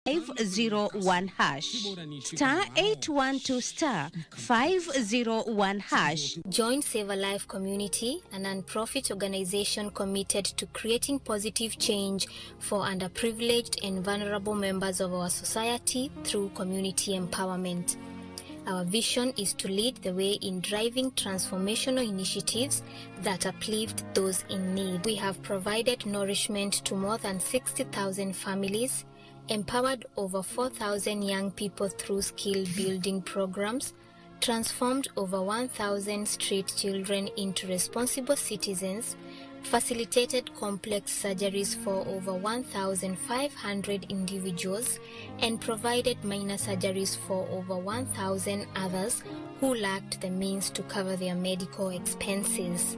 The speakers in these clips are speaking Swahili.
501 hash. Star 812 star 501 hash. Join Save a Life Community, a non-profit organization committed to creating positive change for underprivileged and vulnerable members of our society through community empowerment. Our vision is to lead the way in driving transformational initiatives that uplift those in need. We have provided nourishment to more than 60,000 families, empowered over 4,000 young people through skill building programs, transformed over 1,000 street children into responsible citizens, facilitated complex surgeries for over 1,500 individuals, and provided minor surgeries for over 1,000 others who lacked the means to cover their medical expenses.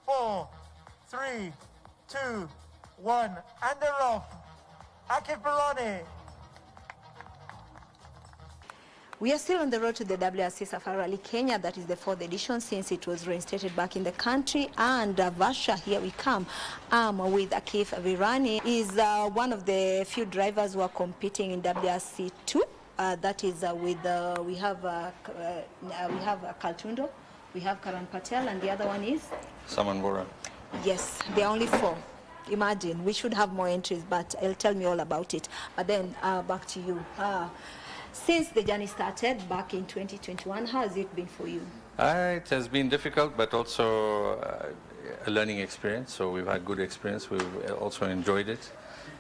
Four, three, two, one, and they're off. Akif Barani. We are still on the road to the WRC Safari Rally Kenya. That is the 4th edition since it was reinstated back in the country. And Vasha, here we come with Akif Virani. Is one of the few drivers who are competing in WRC 2. That is with we have Kaltundo, we have Karan Patel, and the other one is Saman Bora. Yes, there are only 4. Imagine, we should have more entries, but he'll tell me all about it. But then back to you. Since the journey started back in 2021, how has it been for you? It has been difficult, but also a learning experience. So we've had good experience. We've also enjoyed it.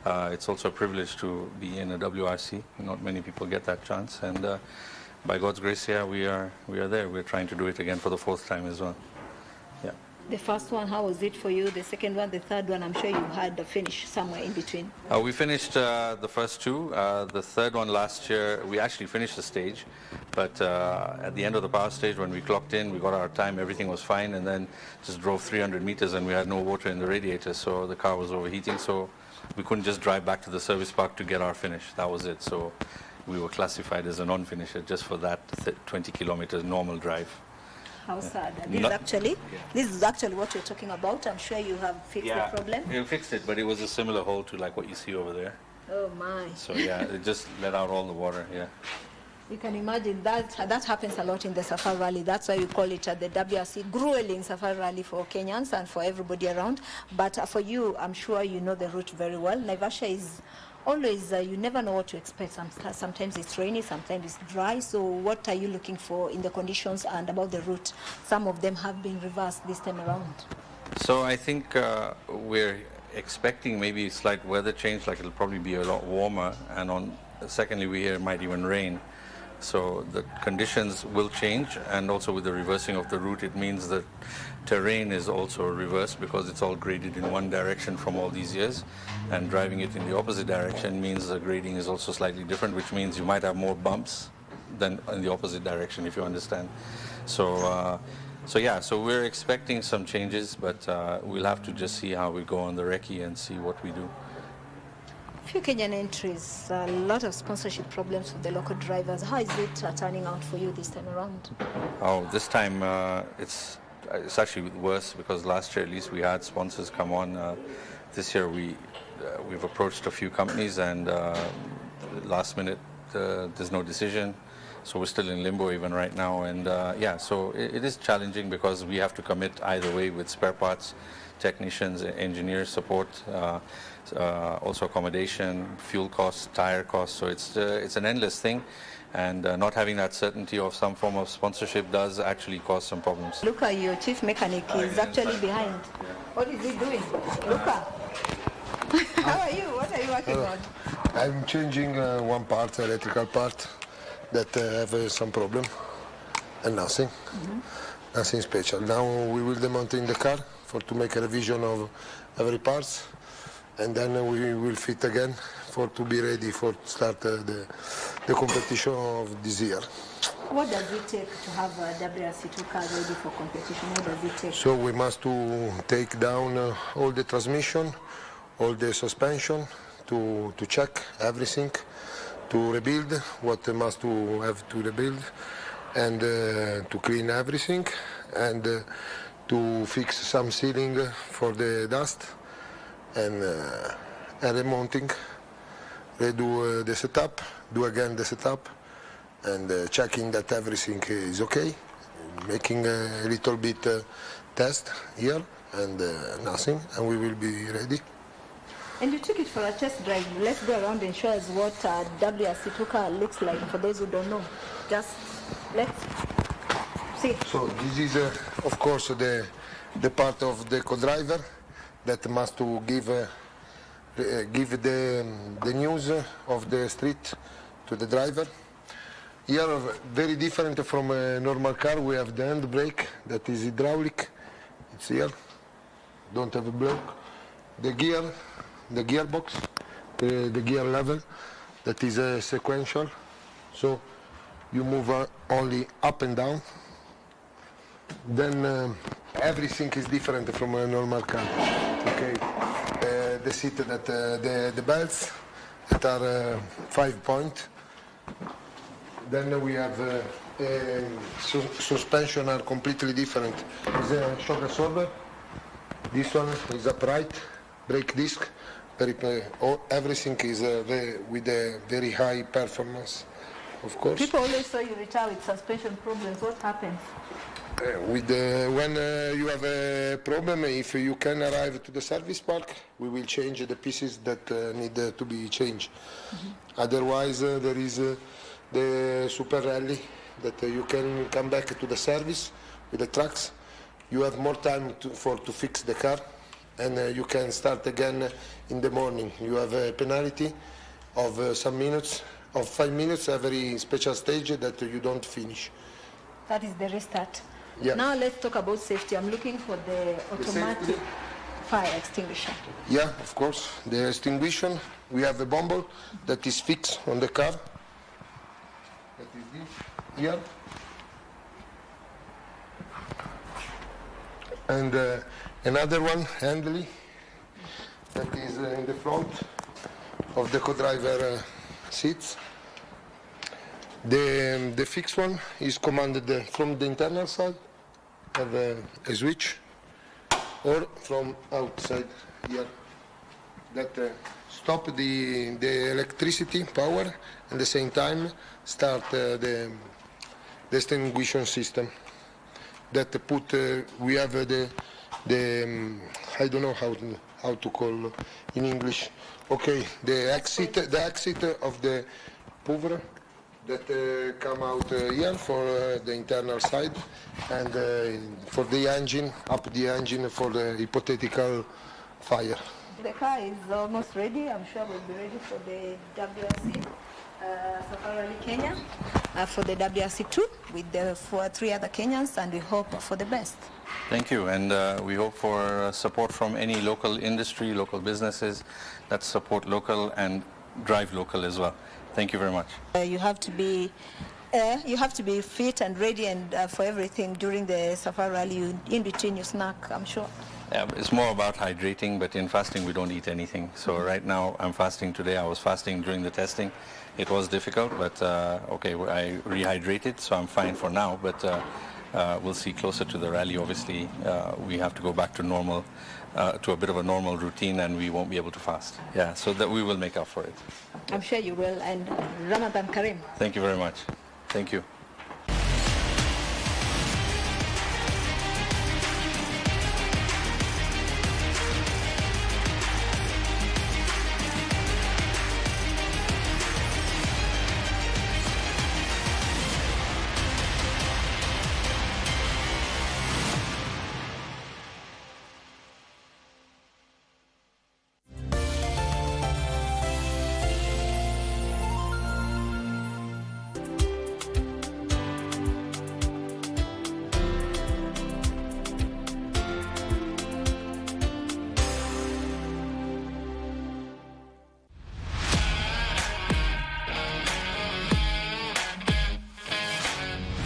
It's also a privilege to be in a WRC. Not many people get that chance, and by God's grace, yeah, we are there. We're trying to do it again for the 4th time as well. Yeah. The first one, how was it for you? The second one, the third one, I'm sure you had a finish somewhere in between. We finished the first 2. The third one last year, we actually finished the stage, but at the end of the power stage, when we clocked in, we got our time, everything was fine, and then just drove 300 meters and we had no water in the radiator, so the car was overheating, so we couldn't just drive back to the service park to get our finish. That was it. So we were classified as a non-finisher just for that 20 kilometers normal drive. How sad. This is actually what you're talking about. I'm sure you have fixed the problem. We fixed it, but it was a similar hole to like what you see over there. Oh my. So yeah, it just let out all the water, yeah. You can imagine that happens a lot in the Safari Rally. That's why we call it the WRC grueling Safari Rally for Kenyans and for everybody around. But for you, I'm sure you know the route very well. Naivasha is always, you never know what to expect. Sometimes it's rainy, sometimes it's dry. So what are you looking for in the conditions and about the route? Some of them have been reversed this time around. So I think we're expecting maybe a slight weather change, like it'll probably be a lot warmer. And secondly, we hear it might even rain. So the conditions will change, and also with the reversing of the route, it means that terrain is also reversed because it's all graded in one direction from all these years, and driving it in the opposite direction means the grading is also slightly different, which means you might have more bumps than in the opposite direction, if you understand. So we're expecting some changes, but we'll have to just see how we go on the recce and see what we do. Few Kenyan entries, a lot of sponsorship problems with the local drivers. How is it turning out for you this time around? Oh, this time it's actually worse, because last year at least we had sponsors come on. This year we've approached a few companies, and last minute there's no decision. So we're still in limbo even right now, and so it is challenging because we have to commit either way with spare parts, technicians, engineers, support, also accommodation, fuel costs, tire costs. So it's an endless thing, and not having that certainty of some form of sponsorship does actually cause some problems. Luca, your chief mechanic, is actually behind. Yeah. What is he doing? Luca, how are you? What are you working on? I'm changing one part, electrical part, that have some problem, and nothing. Nothing special. Now we will demounting the car to make a revision of every parts, and then we will fit again for to be ready for start the competition of this year. What does it take to have a WRC2 car ready for competition? What does it take? So we must to take down all the transmission, all the suspension, to check everything, to rebuild what must to have to rebuild, and to clean everything, and to fix some sealing for the dust, and remounting, redo the setup, do again the setup, and checking that everything is okay, making a little bit test here, and nothing, and we will be ready. And you took it for a test drive. Let's go around and show us what a WRC2 car looks like for those who don't know. Just let's see. So this is, of course, the part of the co-driver that must to give the news of the street to the driver. Here, very different from a normal car, we have the handbrake that is hydraulic. It's here. Don't have a block. The gearbox, the gear level, that is sequential. So you move only up and down. Then everything is different from a normal car. Okay, the seat that the belts that are 5 point. Then we have suspension are completely different. It's a shock absorber. This one is upright, brake disc. Everything is with a very high performance, of course. People always say you retire with suspension problems. What happens? When you have a problem, if you can arrive to the service park, we will change the pieces that need to be changed. Mm-hmm. Otherwise, there is the Super Rally that you can come back to the service with the trucks. You have more time to fix the car, and you can start again in the morning. You have a penalty of some minutes, of 5 minutes every special stage that you don't finish. That is the restart. Yeah. Now let's talk about safety. I'm looking for the automatic fire extinguisher. Yeah, of course. The extinguisher, we have a bumble that is fixed on the car. That is this here. And another one, handily, that is in the front of the co-driver seats. The fixed one is commanded from the internal side, have a switch, or from outside here, that stop the electricity power, and at the same time start the extinguishing system. That we have the I don't know how to call in English. Okay, the exit of the power that come out here for the internal side, and for the engine, up the engine for the hypothetical fire. The car is almost ready. I'm sure we'll be ready for the WRC Safari Rally Kenya, for the WRC2 with the 3 other Kenyans, and we hope for the best. Thank you, and we hope for support from any local industry, local businesses that support local and drive local as well. Thank you very much. You have to be fit and ready, and for everything during the Safari Rally. In between you snack, I'm sure. Yeah, it's more about hydrating, but in fasting we don't eat anything. So right now I'm fasting today. I was fasting during the testing. It was difficult, but okay, I rehydrated, so I'm fine for now. But we'll see closer to the rally. Obviously, we have to go back to normal, to a bit of a normal routine, and we won't be able to fast. Yeah, so that we will make up for it. I'm sure you will, and Ramadan Kareem. Thank you very much. Thank you.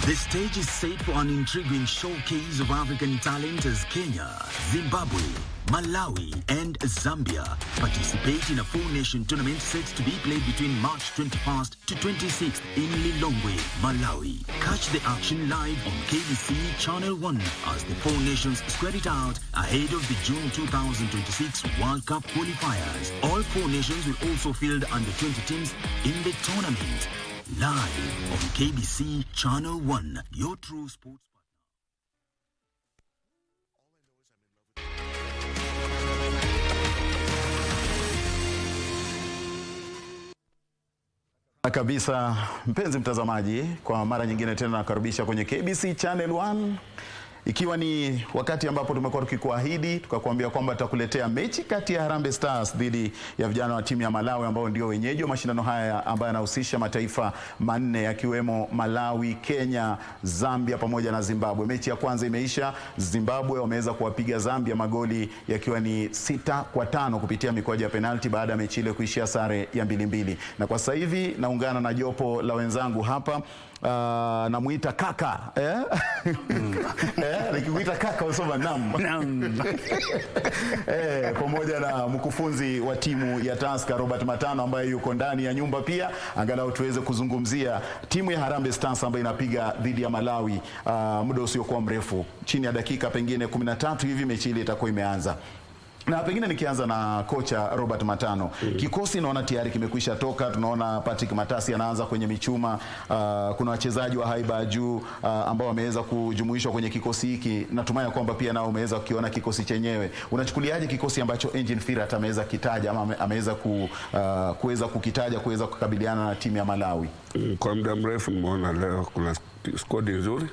The stage is set for an intriguing showcase of African talent as Kenya, Zimbabwe, Malawi and Zambia participate in a 4-nation tournament set to be played between March 21st to 26th in Lilongwe, Malawi. Catch the action live on KBC Channel 1 as the 4 nations square it out ahead of the June 2026 World Cup qualifiers. All 4 nations will also field under 20 teams in the tournament. Live on KBC Channel 1, your true sports kabisa. Mpenzi mtazamaji, kwa mara nyingine tena nakaribisha kwenye KBC Channel 1, ikiwa ni wakati ambapo tumekuwa tukikuahidi tukakwambia kwamba tutakuletea mechi kati ya Harambee Stars dhidi ya vijana wa timu ya Malawi ambao ndio wenyeji wa mashindano haya ambayo yanahusisha mataifa manne yakiwemo Malawi, Kenya, Zambia pamoja na Zimbabwe. Mechi ya kwanza imeisha, Zimbabwe wameweza kuwapiga Zambia magoli yakiwa ni 6-5 kupitia mikwaju ya penalti baada ya mechi ile kuishia sare ya 2-2. Na kwa sasa hivi naungana na jopo la wenzangu hapa. Namuita kaka nikikuita kaka usoma nam pamoja na mkufunzi wa timu ya Tusker Robert Matano ambaye yuko ndani ya nyumba pia, angalau tuweze kuzungumzia timu ya Harambee Stars ambayo inapiga dhidi ya Malawi muda usiokuwa mrefu, chini ya dakika pengine 13 hivi mechi ile itakuwa imeanza. Na pengine nikianza na kocha Robert Matano. Kikosi naona tayari kimekwisha toka. Tunaona Patrick Matasi anaanza kwenye michuma. Kuna wachezaji wa haiba juu ambao wameweza kujumuishwa kwenye kikosi hiki. Natumai kwamba pia nao umeweza kukiona kikosi chenyewe. Unachukuliaje kikosi ambacho Engine Firat ameweza kitaja ama ameweza kuweza kukitaja kuweza kukabiliana na timu ya Malawi? Kwa muda mrefu nimeona leo kuna squad nzuri.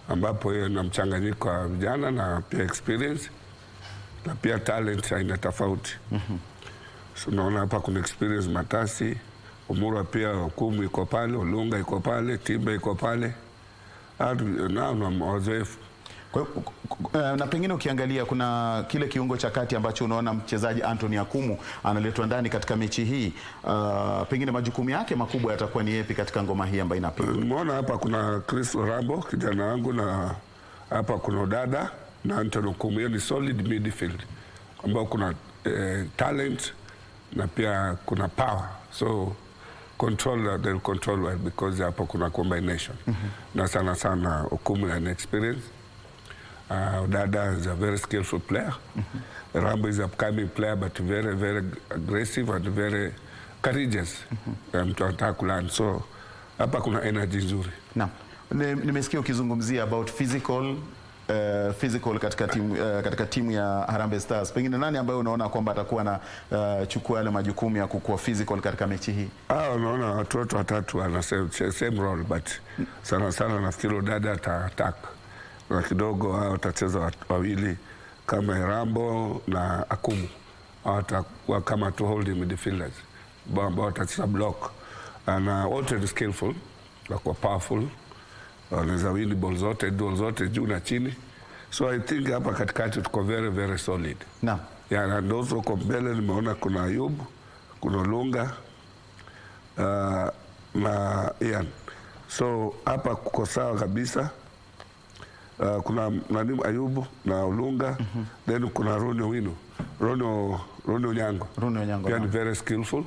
Ambapo ina mchanganyiko wa vijana na pia experience. Na pia talent aina tofauti. So naona hapa kuna experience Matasi, Umura pia Okumu iko pale, Olunga iko pale, Timbe iko pale. Na wazoefu. Na pengine ukiangalia kuna kile kiungo cha kati ambacho unaona mchezaji Anthony Akumu analetwa ndani katika mechi hii. Pengine majukumu yake makubwa yatakuwa ni yapi katika ngoma hii ambayo inapigwa? Umeona hapa kuna Chris Rambo kijana wangu, na hapa kuna dada na Anthony Okumu. Ni solid midfield ambao kuna talent na pia kuna power, so they'll control well because hapo kuna combination. Na sana Okumu an experience. Dada is a very skillful player. Rambo is a upcoming player but very very aggressive and very courageous. Mtu anataka kulearn, so hapa kuna energy nzuri. Naam, nimesikia ukizungumzia about physical katika timu ya Harambee Stars. Pengine nani ambaye unaona kwamba atakuwa na chukua yale majukumu ya kuwa physical katika mechi hii? Unaona watu watatu wana same role but sana nafikiri dada attack. Na kidogo watacheza wawili kama Rambo na Akumu. Watakuwa kama two holding midfielders ambao watacheza block. Na wote ni skillful, wako powerful. Wanaweza win ball zote, duel zote juu na chini. So I think hapa katikati tuko very very solid. Naam. Na ndozo kwa mbele nimeona kuna Ayub, kuna Lunga na Ian. So hapa kuko sawa kabisa. Kuna Ayubu na Lunga, then kuna Rono Nyango. Pia ni very skillful.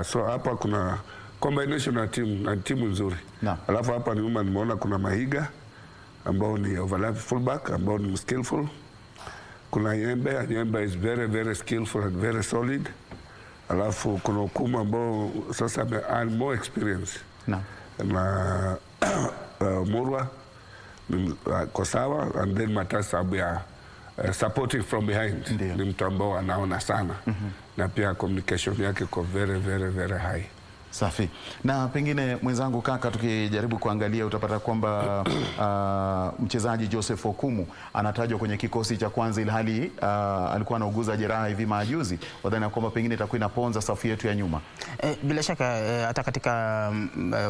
So hapa kuna combination na timu nzuri. Alafu hapa nyuma nimeona kuna Mahiga ambao ni overlap fullback ambao ni skillful. Kuna Yembe is very very skillful and very solid. Alafu kuna Okumu ambao sasa are more experience. Na Murwa kwa sawa, and then Matasa ya supporting from behind. Ni mtu ambao anaona sana. Na pia communication yake kwa very very very high. Safi. Na pengine mwenzangu kaka, tukijaribu kuangalia utapata kwamba mchezaji Joseph Okumu anatajwa kwenye kikosi cha kwanza, ili hali alikuwa anauguza jeraha hivi majuzi. Wadhani kwamba pengine itakuwa inaponza safu yetu ya nyuma. Bila shaka hata katika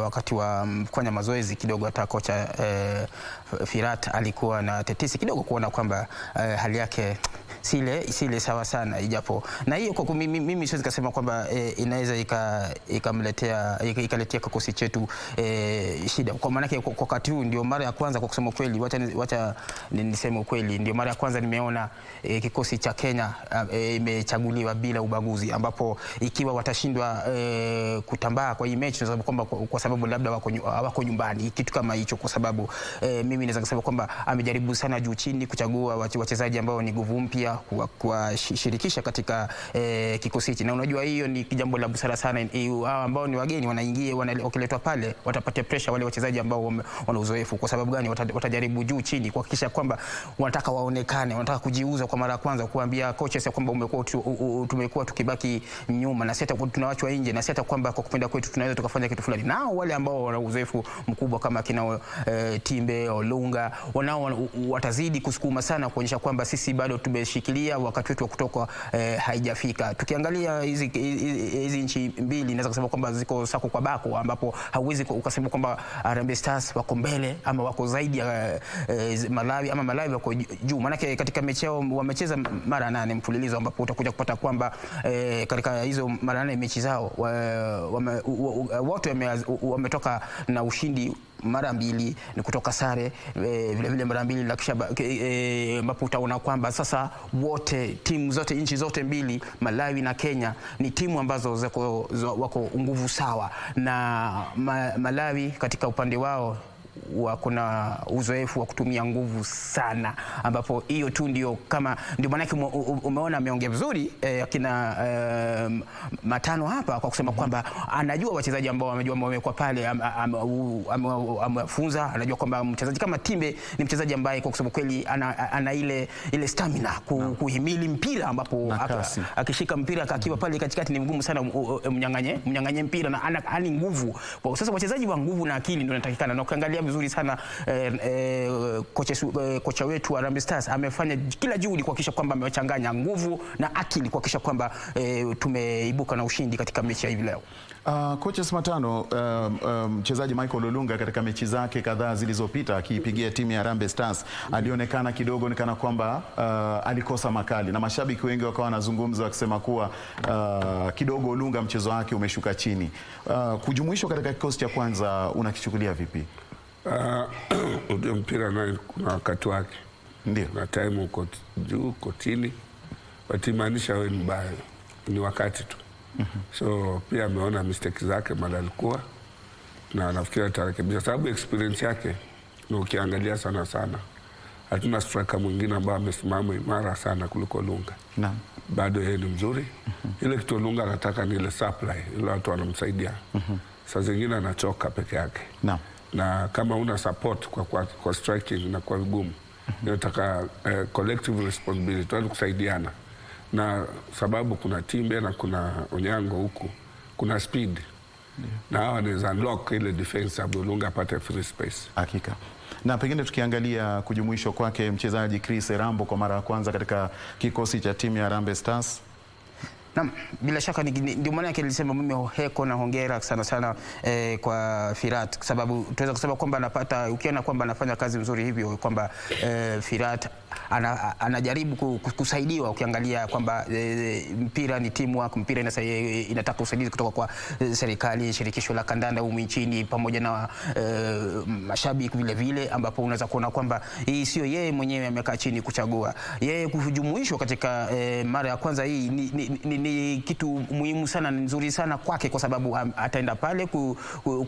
wakati wa kufanya mazoezi kidogo hata kocha Firat alikuwa na tetesi kidogo kuona kwamba hali yake sile sawa sana, ijapo na hiyo kwa mimi siwezi kusema kwamba inaweza ikamletea ikaletea kikosi chetu shida. Kwa maana kwa wakati huu ndio mara ya kwanza, kwa kusema kweli, wacha niseme ukweli, ndio mara ya kwanza nimeona kikosi cha Kenya imechaguliwa bila ubaguzi, ambapo ikiwa watashindwa kutambaa kwa hii mechi kwa sababu labda wako nyumbani, kitu kama hicho, kwa sababu mimi naweza kusema kwamba amejaribu sana juu chini kuchagua wachezaji ambao ni nguvu mpya kuwashirikisha katika kikosi hichi, na unajua hiyo ni jambo la busara sana. Ambao ni wageni wanaingia, wakiletwa pale watapata pressure wale wachezaji ambao wana uzoefu. Kwa sababu gani? Watajaribu juu chini kuhakikisha kwamba wanataka waonekane, wanataka kujiuza kwa mara ya kwanza, kuambia coaches ya kwamba tumekuwa tukibaki nyuma na sasa tunawachwa nje, na sasa kwamba kwa kupenda kwetu tunaweza tukafanya kitu fulani. Nao wale ambao wana uzoefu mkubwa kama kina Timbe, Olunga, wanao watazidi kusukuma sana kuonyesha kwamba sisi bado tumeshikilia, wakati wetu wa kutoka haijafika. Tukiangalia hizi nchi mbili, naweza kusema kwamba ziko sako kwa bako, ambapo hauwezi ukasema kwamba Harambee Stars wako mbele ama wako zaidi ya Malawi ama Malawi wako juu. Maana katika mechi yao wamecheza mara 8 mfululizo, ambapo utakuja kupata kwamba katika hizo mara 8 mechi zao wote wametoka na ushindi mara 2, ni kutoka sare vile mara 2, na kisha ambapo utaona kwamba sasa wote timu zote nchi zote mbili, Malawi na Kenya, ni timu ambazo wako nguvu sawa, na Malawi katika upande wao wako na uzoefu wa kutumia nguvu sana, ambapo hiyo tu ndio maana umeona ameongea vizuri akina Matano hapa kwa kusema kwamba anajua wachezaji ambao wamekuwa pale, amefunza, anajua kwamba mchezaji kama Timbe ni mchezaji ambaye kwa kusema kweli ana ile stamina kuhimili mpira, ambapo akishika mpira akiwa pale katikati ni ngumu sana mnyang'anye mpira, na ana nguvu. Kwa sasa wachezaji wa nguvu na akili ndio wanatakikana, na ukiangalia vizuri sana kocha wetu wa Harambee Stars amefanya kila juhudi kuhakikisha kwamba amechanganya nguvu na akili kuhakikisha kwamba tumeibuka na ushindi katika mechi ya hivi leo. Coaches Matano, mchezaji Michael Olunga katika mechi zake kadhaa zilizopita akiipigia timu ya Harambee Stars alionekana kidogo ni kana kwamba alikosa makali, na mashabiki wengi wakawa wanazungumza wakisema kuwa kidogo Olunga mchezo wake umeshuka chini. Kujumuishwa katika kikosi cha kwanza unakichukulia vipi? Mpira na kuna wakati wake, ndio na time uko juu uko chini, watimaanisha wewe mbaya, ni wakati tu. So pia ameona mistake zake mara alikuwa, na nafikiri atarekebisha, sababu experience yake, na ukiangalia sana hatuna striker mwingine ambaye amesimama imara sana kuliko Lunga. Naam, bado yeye ni mzuri. Ile kitu Lunga anataka ni ile supply, ile watu wanamsaidia. Saa zingine anachoka peke yake. Naam, na kama una support kwa striking na kwa vigumu, inataka collective responsibility, tuanze kusaidiana, na sababu kuna Timbe na kuna Onyango huku, kuna speed, na hawa wanaweza unlock ile defense ya Olunga apate free space. Hakika. Na pengine tukiangalia kujumuishwa kwake mchezaji Chris Erambo kwa mara ya kwanza katika kikosi cha timu ya Harambee Stars. Naam, bila shaka ndio maana yake nilisema mimi heko na hongera sana kwa Firat, kwa sababu tunaweza kusema kwamba ukiona kwamba anafanya kazi nzuri hivyo, kwamba Firat anajaribu kusaidiwa. Ukiangalia kwamba mpira ni teamwork, mpira inataka usaidizi kutoka kwa serikali, shirikisho la kandanda humu nchini, pamoja na mashabiki vile, ambapo unaweza kuona kwamba hii sio yeye mwenyewe amekaa chini kuchagua. Yeye kujumuishwa katika mara ya kwanza hii ni kitu muhimu sana, nzuri sana kwake, kwa sababu ataenda pale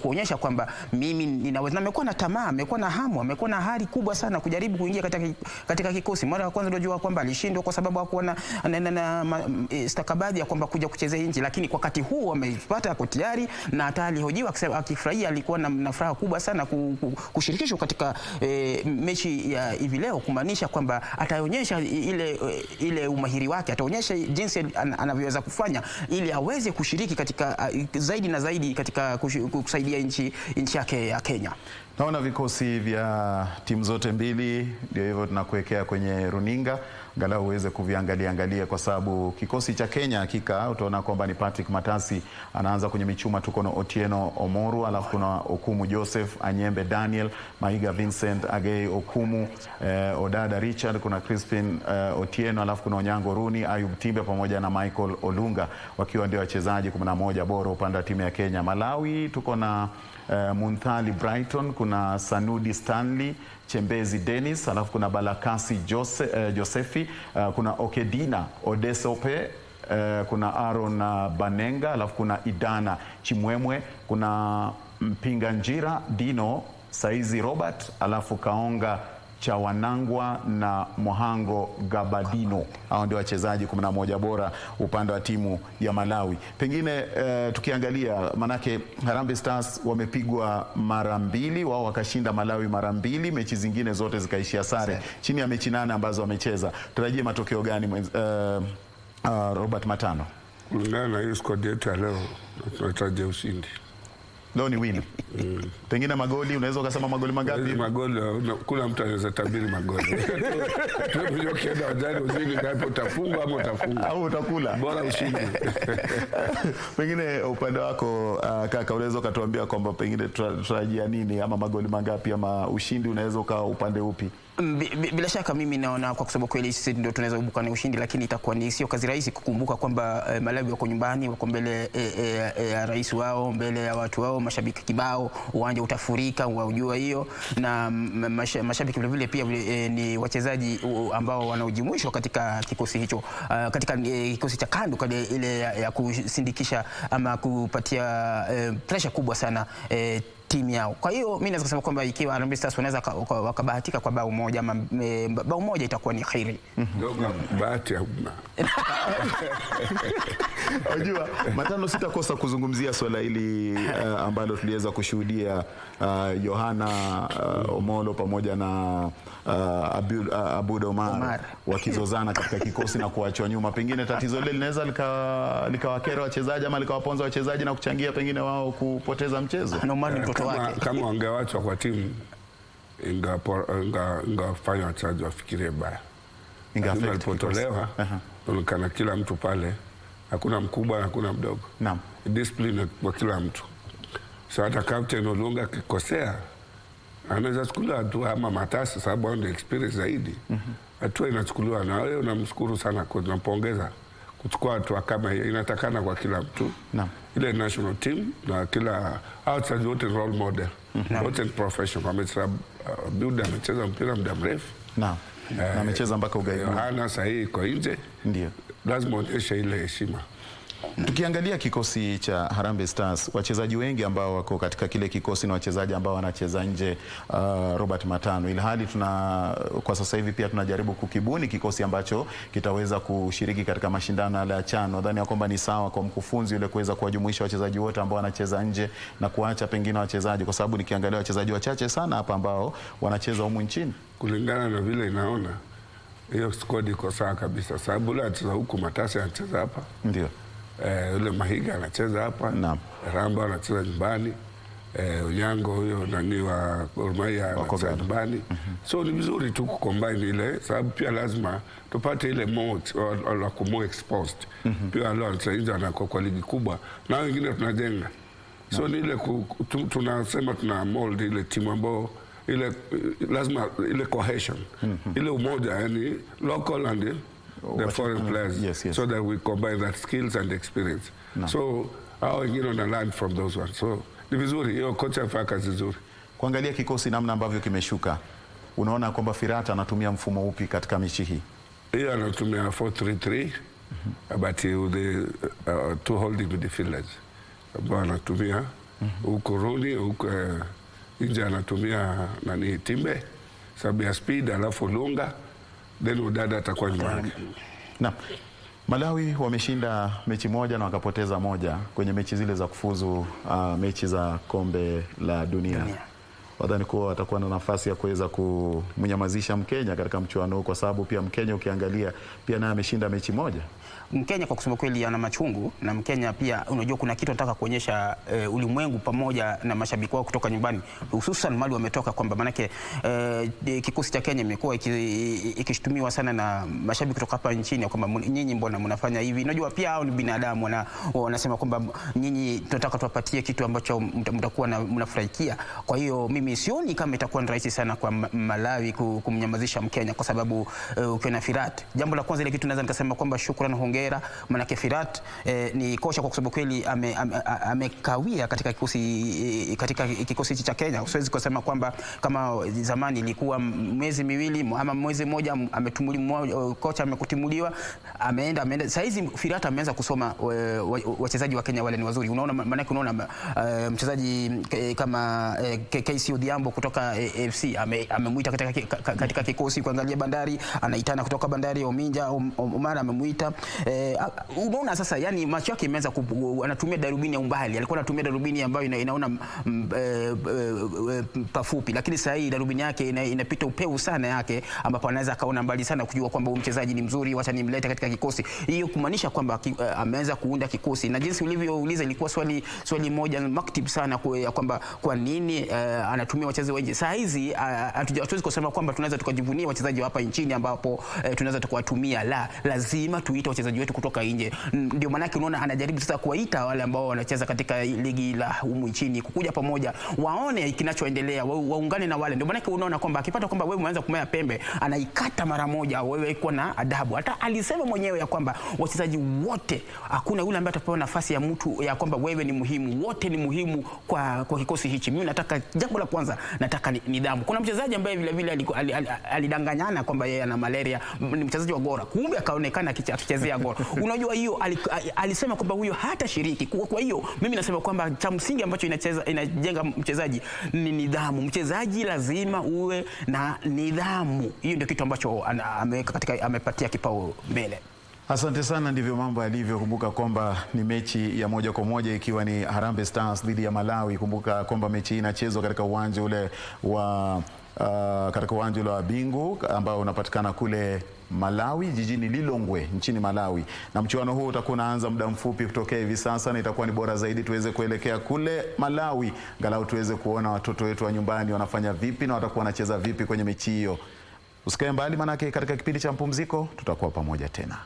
kuonyesha kwamba mimi ninaweza. Amekuwa na tamaa, amekuwa na hamu, amekuwa na hari kubwa sana kujaribu kuingia katika kikosi. Mara ya kwanza unajua kwamba alishindwa kwa sababu hakuwa na stakabadhi ya kwamba kuja kuchezea nje, lakini kwa wakati huu amepata, ako tayari, na hata alihojiwa akifurahia, alikuwa na furaha kubwa sana kushirikishwa katika mechi ya hivi leo, kumaanisha kwamba ataonyesha ile umahiri wake, ataonyesha jinsi anavyoweza kufanya ili aweze kushiriki katika zaidi na zaidi katika kusaidia nchi yake ya Kenya. Naona vikosi vya timu zote mbili ndio hivyo tunakuwekea kwenye runinga. angalau uweze kuviangalia, kwa sababu kikosi cha Kenya hakika utaona kwamba ni Patrick Matasi anaanza kwenye michuma. Tuko na Otieno Omoru, alafu kuna Okumu Joseph, Anyembe Daniel, Maiga Vincent, Agei Okumu, Odada Richard, kuna Crispin Otieno, alafu kuna Onyango Runi, Ayub Timbe pamoja na Michael Olunga, wakiwa ndio wachezaji 11 bora upande wa timu ya Kenya. Malawi tuko na Munthali Brighton, kuna Sanudi Stanley, Chembezi Dennis, alafu kuna Balakasi Josefi, kuna Okedina Odesope, kuna Aaron Banenga, alafu kuna Idana Chimwemwe, kuna Mpinga Njira Dino, Saizi Robert, alafu Kaonga Chawanangwa na Mohango Gabadino. Hao ndio wachezaji 11 bora upande wa timu ya Malawi. Pengine tukiangalia, manake Harambee Stars wamepigwa mara 2, wao wakashinda Malawi mara 2, mechi zingine zote zikaishia sare. Chini ya mechi 8 ambazo wamecheza, tutarajie matokeo gani Robert Matano? Kulingana na hiyo squad yetu ya leo, tunatarajia ushindi. Leo ni win. Pengine magoli, unaweza ukasema magoli mangapi? Magoli, kuna mtu anaweza tabiri magoli. Tunajua kienda wajani ushindi ngapi, utafunga ama utafunga au utakula. Bora ushindi. Pengine upande wako kaka, unaweza ukatuambia kwamba pengine tutarajia nini, ama magoli mangapi, ama ushindi unaweza ukawa upande upi? Bila shaka mimi naona kwa kusema kweli sisi ndio tunaweza kuibuka na ushindi, lakini itakuwa ni sio kazi rahisi kukumbuka kwamba Malawi wako nyumbani, wako mbele ya rais wao, mbele ya watu wao, mashabiki kibao, uwanja utafurika, unajua hiyo, na mashabiki vile vile pia ni wachezaji ambao wanaojumuishwa katika kikosi hicho, katika kikosi cha kando, kwa ile ya kusindikisha ama kupatia pressure kubwa sana timu yao. Kwa hiyo mimi naweza kusema kwamba ikiwa Harambee Stars wanaweza wakabahatika kwa bao moja, ama bao moja itakuwa ni kheri. Bahati hakuna. Unajua, Matano, sitakosa kuzungumzia swala hili ambalo tuliweza kushuhudia Yohana Omolo pamoja na Abud Omar wakizozana katika kikosi na kuachwa nyuma. Pengine tatizo lile linaweza likawakera wachezaji ama likawaponza wachezaji na kuchangia pengine wao kupoteza mchezo. Kama wangewachwa kwa timu ingafanya wachezaji wafikirie baya. Ingalipotolewa onekana kila mtu pale, hakuna mkubwa na hakuna mdogo. Naam. Discipline kwa kila mtu. So hata Captain Olunga kikosea anaweza chukuliwa tu ama Matasi, sababu ana experience zaidi. Hatua inachukuliwa na wewe, unamshukuru sana kwa kumpongeza. Kuchukua hatua kama hiyo inatakana kwa kila mtu. Naam. Ile national team na kila outside wote role model. Wote professional. Amecheza builder, amecheza mpira muda mrefu. Naam. Na amecheza mpaka ughaibuni. Hana sahihi kwa nje. Ndio. Lazima onyeshe ile heshima. Tukiangalia kikosi cha Harambee Stars, wachezaji wengi ambao wako katika kile kikosi na wachezaji ambao wanacheza nje, Robert Matano, ilhali kwa sasa hivi pia tunajaribu kukibuni kikosi ambacho kitaweza kushiriki katika mashindano ya CHAN. Nadhani ya kwamba ni sawa kwa mkufunzi yule kuweza kuwajumuisha wachezaji wote ambao wanacheza nje na kuacha pengine wachezaji, kwa sababu nikiangalia wachezaji wachache sana hapa ambao wanacheza humu nchini. Kulingana na vile inaona, hiyo squad iko sawa kabisa, sababu yule anacheza huku, Matasi anacheza hapa. Ndio. Yule Mahiga anacheza hapa. Naam. Ramba anacheza nyumbani. Onyango huyo nani wa Gor Mahia anacheza nyumbani. So ni vizuri tu kucombine ile, sababu pia lazima tupate ile more exposed. Pia wale wanacheza nako kwa ligi kubwa na wengine tunajenga. So ni ile tunasema tuna mold ile timu ambao ile lazima ile cohesion. Ile umoja, yani local and the foreign players. Yes. So that we combine that skills and experience. No. So hao wengine wana learn from those ones. So ni vizuri hiyo, kocha afanya kazi nzuri. Kuangalia kikosi namna ambavyo kimeshuka, unaona kwamba Firata anatumia mfumo upi katika mechi hii? Yeye anatumia 4-3-3 but the two holding midfielders ambao anatumia huko Roni, huko nje anatumia nani Timbe sababu ya speed, alafu Lunga, then Udada atakuwa nyumbani. Na Malawi wameshinda mechi moja na wakapoteza moja kwenye mechi zile za kufuzu mechi za kombe la dunia. wadhani kuwa watakuwa na nafasi ya kuweza kumnyamazisha Mkenya katika mchuano huu, kwa sababu pia Mkenya ukiangalia pia naye ameshinda mechi moja. Mkenya kwa kusema kweli ana machungu, na Mkenya pia unajua kuna kitu anataka kuonyesha ulimwengu pamoja na mashabiki wao kutoka nyumbani, hususan mali wametoka, kwamba manake kikosi cha Kenya imekuwa ikishutumiwa sana na mashabiki kutoka hapa nchini kwamba nyinyi mbona mnafanya hivi. Unajua pia hao ni binadamu, na wanasema kwamba nyinyi tunataka tuwapatie kitu ambacho mtakuwa mnafurahikia. Kwa hiyo mimi sioni kama itakuwa rahisi sana kwa Malawi kumnyamazisha Mkenya, kwa sababu ukiona Firat, jambo la kwanza ile kitu naweza nikasema kwamba shukrani, hongera, manake Firat ni kocha kwa sababu kweli amekawia katika kikosi cha Kenya. Siwezi kusema kwamba kama zamani ilikuwa mwezi miwili ama mwezi mmoja ametumuliwa, kocha amekutimuliwa, ameenda. Sasa hizi Firat ameanza kusoma wachezaji wa Kenya wale ni wazuri. Unaona, manake unaona mchezaji kama KBC Odhiambo kutoka FC amemuita katika kikosi. Kuangalia Bandari, anaitana kutoka Bandari, Ominja Omar amemuita. Unaona sasa, yani macho yake imeanza anatumia darubini ya umbali. Alikuwa anatumia darubini ambayo inaona pafupi, lakini sasa hii darubini yake inapita upeu sana yake, ambapo anaweza kaona mbali sana kujua kwamba huyu mchezaji ni mzuri, wacha nimlete katika kikosi. Hiyo kumaanisha kwamba ameanza kuunda kikosi. Na jinsi ulivyouliza ilikuwa swali moja maktib sana kwamba kwa nini anatumia wachezaji wengi. Saa hizi hatuwezi kusema kwamba tunaweza tukajivunia wachezaji wa hapa nchini ambapo tunaweza tukawatumia. Lazima tuite wachezaji wetu kutoka nje. Ndio maana yake unaona anajaribu sasa kuwaita wale ambao wanacheza katika ligi la humu nchini kukuja pamoja, waone kinachoendelea, waungane na wale. Ndio maana yake unaona kwamba akipata kwamba wewe umeanza kumea pembe, anaikata mara moja, wewe iko na adabu. Hata alisema mwenyewe ya kwamba wachezaji wote, hakuna yule ambaye atapewa nafasi ya mtu ya kwamba wewe ni muhimu, wote ni muhimu kwa kikosi hichi. Mimi nataka, jambo la kwanza nataka nidhamu. Kuna mchezaji ambaye vile vile alidanganyana kwamba yeye ana malaria, ni mchezaji wa Gora, kumbe akaonekana akichezea Gora. Unajua hiyo alisema kwamba huyo hata shiriki. Kwa hiyo mimi nasema kwamba cha msingi ambacho inajenga mchezaji ni nidhamu. Mchezaji lazima uwe na nidhamu. Hiyo ndio kitu ambacho amepatia kipao mbele. Asante sana, ndivyo mambo yalivyo. Kumbuka kwamba ni mechi ya moja kwa moja, ikiwa ni Harambee Stars dhidi ya Malawi. Kumbuka kwamba mechi hii inachezwa katika uwanja ule wa Bingu ambao unapatikana kule Malawi, jijini Lilongwe nchini Malawi. Na mchuano huu utakuwa unaanza muda mfupi kutokea hivi sasa, na itakuwa ni bora zaidi tuweze kuelekea kule Malawi angalau tuweze kuona watoto wetu wa nyumbani wanafanya vipi na watakuwa wanacheza vipi kwenye mechi hiyo. Usikae mbali, manake katika kipindi cha mpumziko tutakuwa pamoja tena.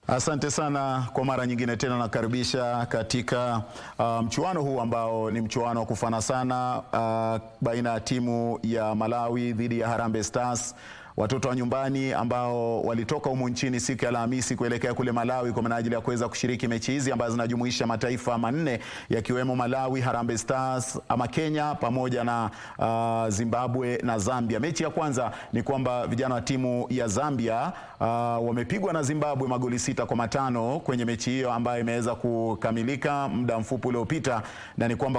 Asante sana kwa mara nyingine tena, nakaribisha katika mchuano huu ambao ni mchuano wa kufana sana baina ya timu ya Malawi dhidi ya Harambee Stars. Watoto wa nyumbani ambao walitoka humu nchini siku ya Alhamisi kuelekea kule Malawi kwa minajili ya kuweza kushiriki mechi hizi ambazo zinajumuisha mataifa manne yakiwemo Malawi, Harambee Stars ama Kenya pamoja na Zimbabwe na Zambia. Mechi ya kwanza ni kwamba vijana wa timu ya Zambia wamepigwa na Zimbabwe magoli 6-5 kwenye mechi hiyo ambayo imeweza kukamilika muda mfupi uliopita, na ni kwamba